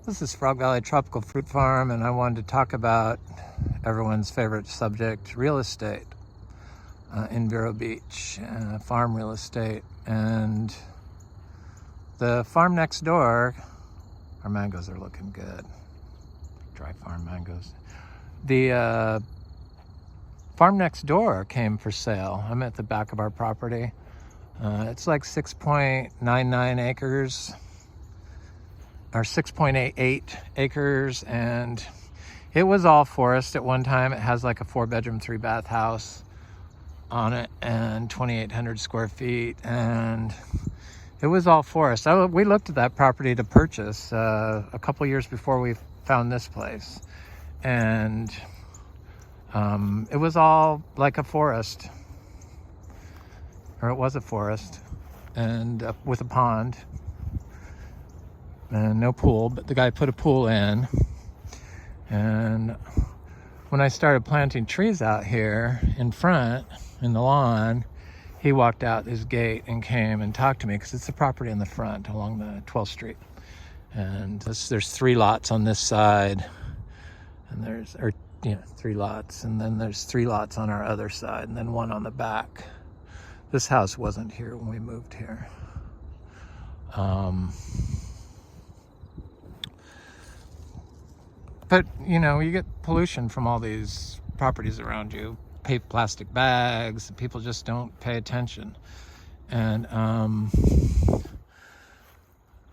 This is Frog Valley Tropical Fruit Farm, and I wanted to talk about everyone's favorite subject, real estate in Vero Beach, farm real estate. And the farm next door, our mangoes are looking good, dry farm mangoes. The farm next door came for sale. I'm at the back of our property. It's like 6.99 acres. Or 6.88 acres, and it was all forest at one time. It has like a 4-bedroom, 3-bath house on it and 2,800 square feet, and it was all forest. We looked at that property to purchase a couple years before we found this place, and it was all like a forest, or it was a forest, and with a pond. And no pool, but the guy put a pool in. And when I started planting trees out here in front, in the lawn, he walked out his gate and came and talked to me, because it's a property in the front along the 12th Street. And there's 3 lots on this side, and there's 3 lots, and then there's 3 lots on our other side, and then 1 on the back. This house wasn't here when we moved here. But, you get pollution from all these properties around you. Plastic bags, people just don't pay attention. And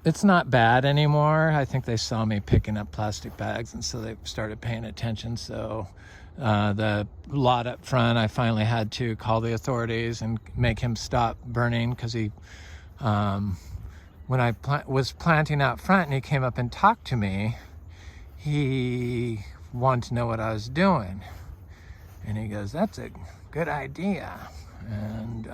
it's not bad anymore. I think they saw me picking up plastic bags, and so they started paying attention. So the lot up front, I finally had to call the authorities and make him stop burning, because he, when I was planting out front and he came up and talked to me, he wanted to know what I was doing, and he goes, "That's a good idea," and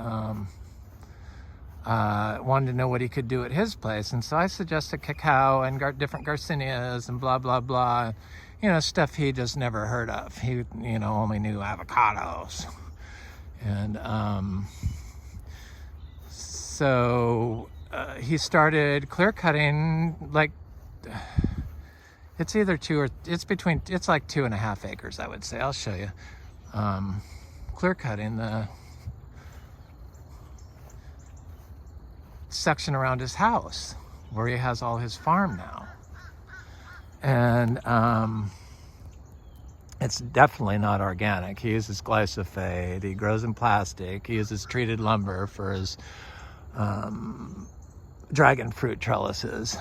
wanted to know what he could do at his place. And so I suggested cacao and different garcinias and blah blah blah, stuff he just never heard of. He only knew avocados. And so he started clear cutting, like, it's either it's like 2.5 acres, I would say. I'll show you. Clear cutting the section around his house where he has all his farm now. And it's definitely not organic. He uses glyphosate, he grows in plastic, he uses treated lumber for his dragon fruit trellises.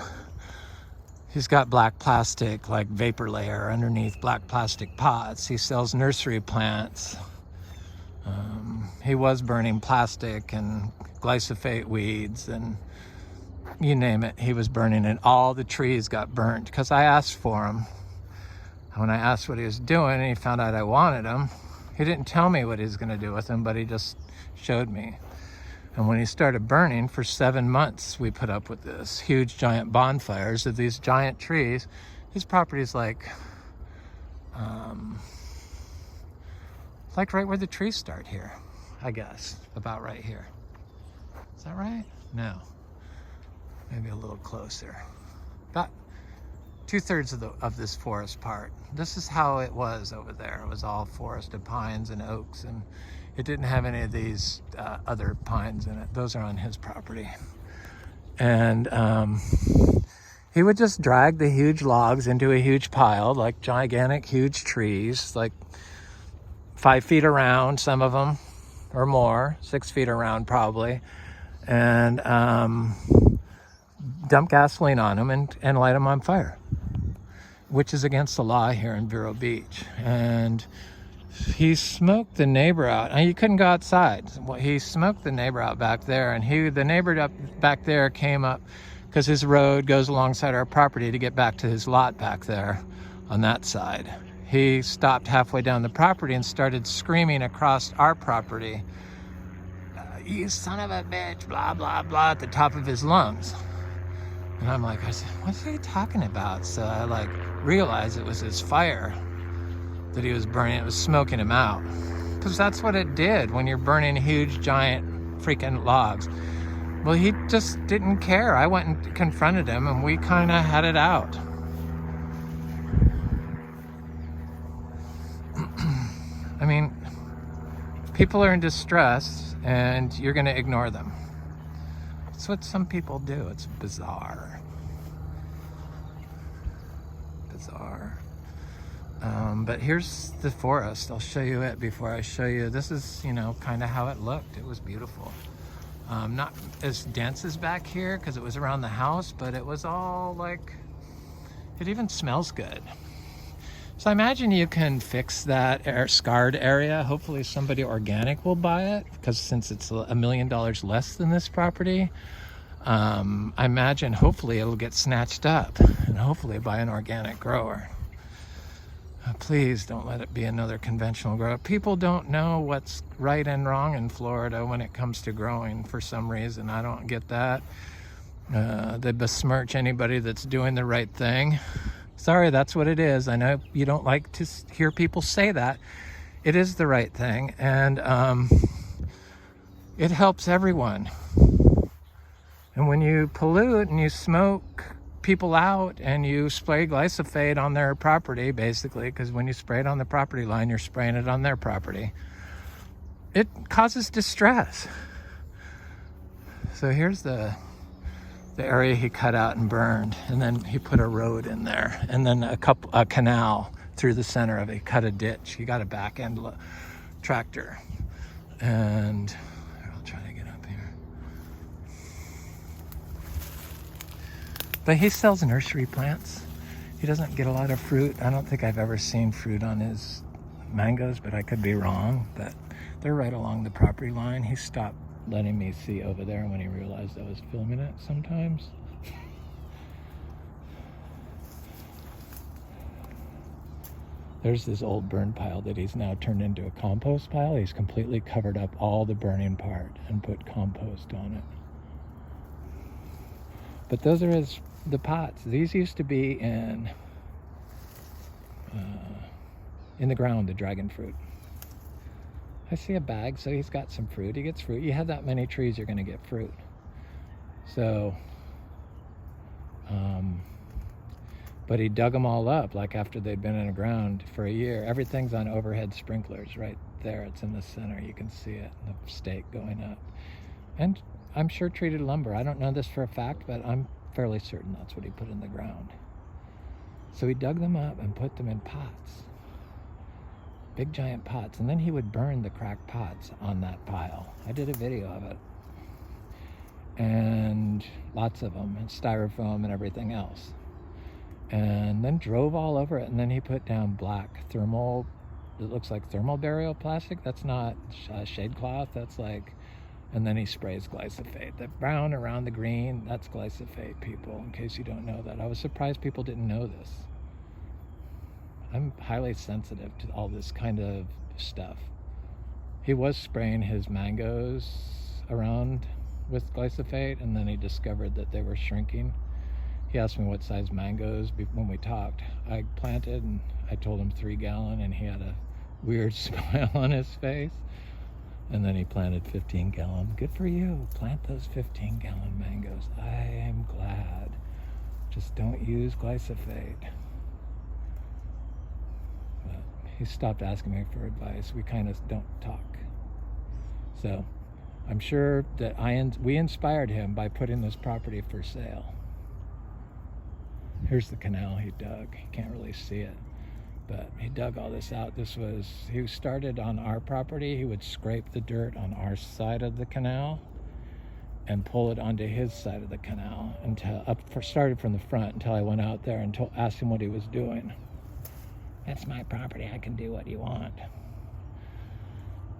He's got black plastic, like vapor layer underneath black plastic pots. He sells nursery plants. He was burning plastic and glyphosate weeds, and you name it, he was burning it. All the trees got burnt because I asked for him. When I asked what he was doing, and he found out I wanted him, he didn't tell me what he was going to do with them, but he just showed me. And when he started burning, for 7 months, we put up with this huge giant bonfires of these giant trees. His property is like right where the trees start here, I guess, about right here. Is that right? No, maybe a little closer. About 2/3 of this forest part. This is how it was over there. It was all forested pines and oaks, and it didn't have any of these other pines in it. Those are on his property. And he would just drag the huge logs into a huge pile, like gigantic, huge trees, like 5 feet around, some of them, or more, 6 feet around probably, and dump gasoline on them and light them on fire, which is against the law here in Vero Beach. And he smoked the neighbor out. And you couldn't go outside. He smoked the neighbor out back there, and the neighbor up back there came up because his road goes alongside our property to get back to his lot back there on that side. He stopped halfway down the property and started screaming across our property, "You son of a bitch, blah, blah, blah," at the top of his lungs. And I said, "What's he talking about?" So I realized it was his fire that he was burning. It was smoking him out, because that's what it did when you're burning huge giant freaking logs. Well, he just didn't care. I went and confronted him, and we kind of had it out. People are in distress and you're going to ignore them. It's what some people do. It's bizarre. Bizarre. But here's the forest. I'll show you it before I show you. This is, you know, kind of how it looked. It was beautiful. Not as dense as back here because it was around the house, but it was all like, it even smells good. So I imagine you can fix that scarred area. Hopefully somebody organic will buy it, because since it's $1 million less than this property, I imagine hopefully it'll get snatched up, and hopefully by an organic grower. Please don't let it be another conventional grower. People don't know what's right and wrong in Florida when it comes to growing for some reason. I don't get that. They besmirch anybody that's doing the right thing. Sorry, that's what it is. I know you don't like to hear people say that. It is the right thing, and it helps everyone. And when you pollute and you smoke people out and you spray glyphosate on their property, basically, because when you spray it on the property line, you're spraying it on their property, it causes distress. So here's the area he cut out and burned, and then he put a road in there, and then a canal through the center of it. He cut a ditch. He got a back end tractor, and I'll try to get up here. But he sells nursery plants. He doesn't get a lot of fruit. I don't think I've ever seen fruit on his mangoes, but I could be wrong. But they're right along the property line. He stopped letting me see over there when he realized I was filming it sometimes. There's this old burn pile that he's now turned into a compost pile. He's completely covered up all the burning part and put compost on it. But those are the pots. These used to be in the ground, the dragon fruit. I see a bag, so he's got some fruit. He gets fruit. You have that many trees, you're going to get fruit. So, but he dug them all up, like after they'd been in the ground for a year. Everything's on overhead sprinklers right there. It's in the center. You can see it, the stake going up. And I'm sure treated lumber. I don't know this for a fact, but I'm fairly certain that's what he put in the ground. So he dug them up and put them in pots. Big giant pots, and then he would burn the cracked pots on that pile. I did a video of it, and lots of them, and styrofoam and everything else, and then drove all over it. And then he put down black thermal, it looks like thermal burial plastic. That's not shade cloth, that's like, and then he sprays glyphosate. The brown around the green, that's glyphosate, people, in case you don't know that. I was surprised people didn't know this. I'm highly sensitive to all this kind of stuff. He was spraying his mangoes around with glyphosate, and then he discovered that they were shrinking. He asked me what size mangoes when we talked. I planted, and I told him 3 gallon, and he had a weird smile on his face. And then he planted 15 gallon. Good for you. Plant those 15 gallon mangoes. I am glad. Just don't use glyphosate. He stopped asking me for advice. We kind of don't talk. So I'm sure that we inspired him by putting this property for sale. Here's the canal he dug. You can't really see it, but he dug all this out. He started on our property. He would scrape the dirt on our side of the canal and pull it onto his side of the canal started from the front until I went out there and asked him what he was doing. That's my property. I can do what you want.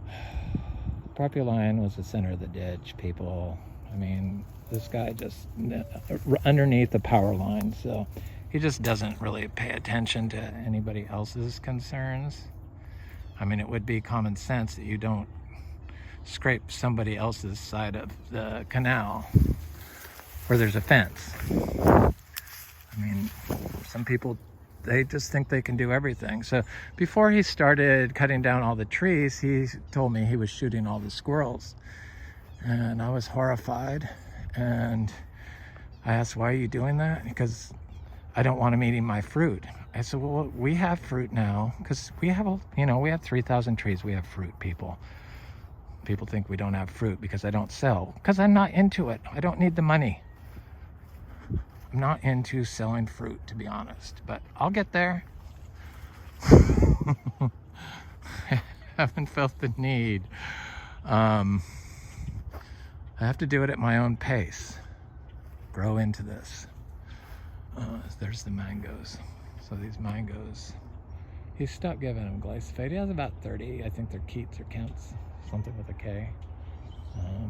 The property line was the center of the ditch, people. I mean, this guy just underneath the power line, so he just doesn't really pay attention to anybody else's concerns. I mean, it would be common sense that you don't scrape somebody else's side of the canal where there's a fence. I mean, some people, they just think they can do everything. So before he started cutting down all the trees, he told me he was shooting all the squirrels. And I was horrified. And I asked, why are you doing that? Because I don't want him eating my fruit. I said, well, we have fruit now, because we have 3,000 trees. We have fruit, people. people think we don't have fruit because I don't sell. Because I'm not into it. I don't need the money. I'm not into selling fruit, to be honest. But I'll get there. I haven't felt the need. I have to do it at my own pace. Grow into this. There's the mangoes. So these mangoes, he stopped giving them glyphosate. He has about 30. I think they're Keats or Kents, something with a K.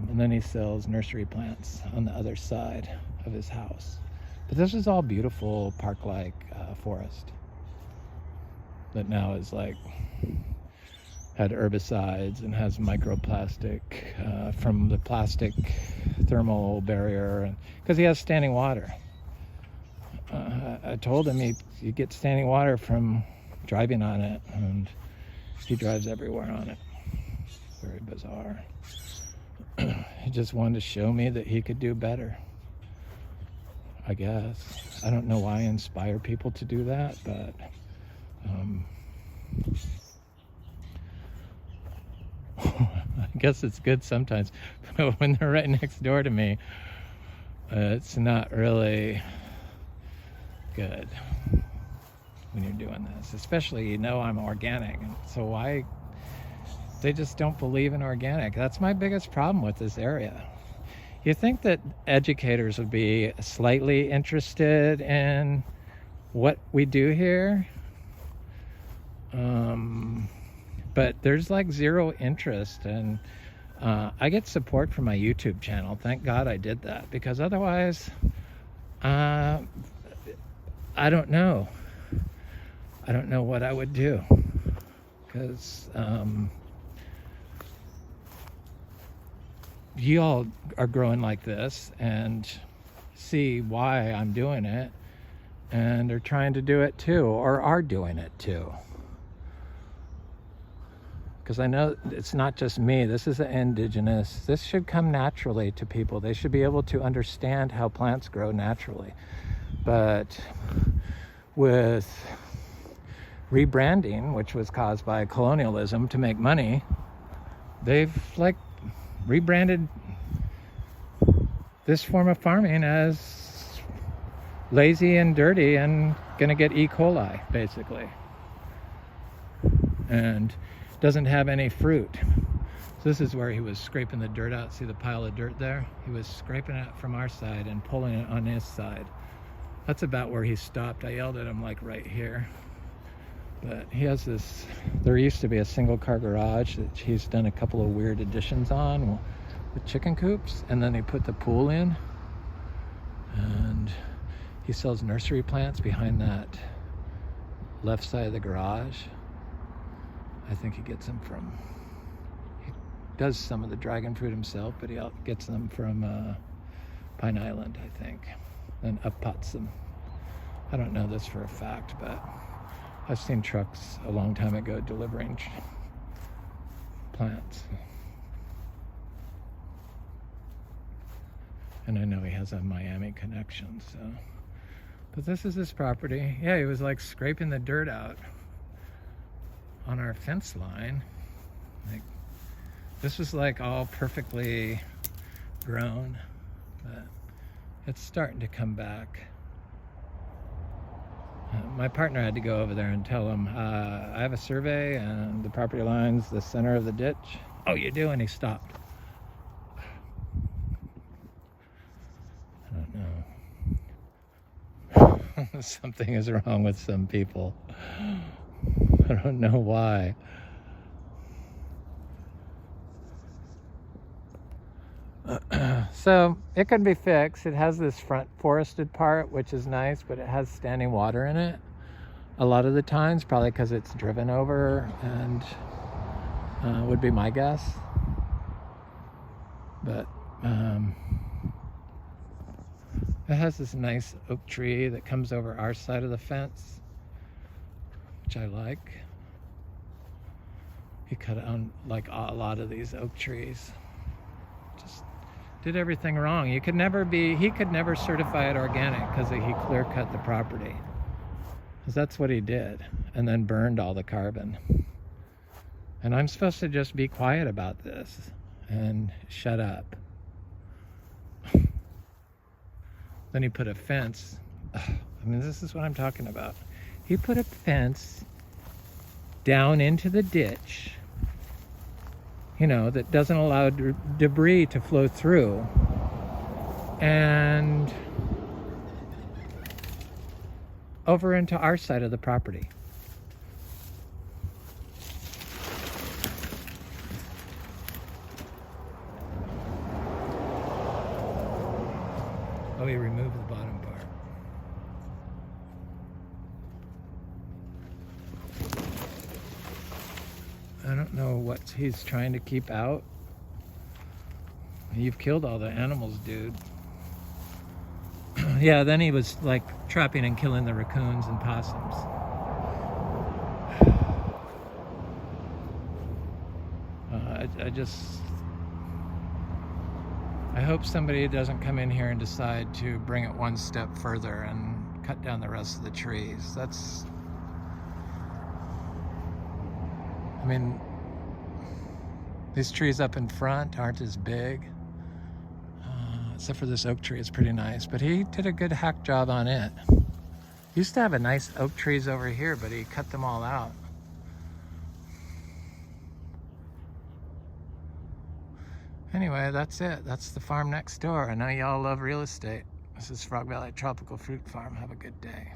And then he sells nursery plants on the other side of his house. But this is all beautiful park-like forest that now is like had herbicides and has microplastic from the plastic thermal barrier, and because he has standing water. I told him you get standing water from driving on it, and he drives everywhere on it. Very bizarre. He just wanted to show me that he could do better, I guess. I don't know why I inspire people to do that, but I guess it's good sometimes. But when they're right next door to me, it's not really good when you're doing this. Especially, I'm organic, and so why they just don't believe in organic. That's my biggest problem with this area. You think that educators would be slightly interested in what we do here, but there's like zero interest. And I get support from my YouTube channel. Thank God I did that, because otherwise I don't know what I would do, because you all are growing like this and see why I'm doing it, and are trying to do it too, or are doing it too. Because I know it's not just me. This is indigenous. This should come naturally to people. They should be able to understand how plants grow naturally. But with rebranding, which was caused by colonialism to make money, they've like rebranded this form of farming as lazy and dirty and gonna get E. coli, basically, and doesn't have any fruit. So this is where he was scraping the dirt out. See the pile of dirt there? He was scraping it from our side and pulling it on his side. That's about where he stopped. I yelled at him like right here. But he has this, there used to be a single car garage that he's done a couple of weird additions on with chicken coops, and then he put the pool in, and he sells nursery plants behind that left side of the garage. I think he gets them from, he does some of the dragon fruit himself, but he gets them from Pine Island, I think, and up-pots them. I don't know this for a fact, but I've seen trucks a long time ago delivering plants. And I know he has a Miami connection, so. But this is his property. Yeah, he was like scraping the dirt out on our fence line. Like, this was like all perfectly grown, but it's starting to come back. My partner had to go over there and tell him, I have a survey and the property line's the center of the ditch. Oh, you do? And he stopped. I don't know. Something is wrong with some people. I don't know why. So it can be fixed. It has this front forested part, which is nice, but it has standing water in it a lot of the times, probably because it's driven over, and would be my guess. But it has this nice oak tree that comes over our side of the fence, which I like. He cut down like a lot of these oak trees. Just did everything wrong. He could never certify it organic because he clear cut the property. Because that's what he did, and then burned all the carbon. And I'm supposed to just be quiet about this. and shut up. Then he put a fence. I mean, this is what I'm talking about. He put a fence down into the ditch, you know, that doesn't allow debris to flow through. And over into our side of the property. Oh, he removed the bottom part. I don't know what he's trying to keep out. You've killed all the animals, dude. Yeah, then he was like trapping and killing the raccoons and possums. I hope somebody doesn't come in here and decide to bring it one step further and cut down the rest of the trees. I mean, these trees up in front aren't as big. Except for this oak tree, it's pretty nice. But he did a good hack job on it. He used to have a nice oak trees over here, but he cut them all out. Anyway, that's it. That's the farm next door. I know y'all love real estate. This is Frog Valley Tropical Fruit Farm. Have a good day.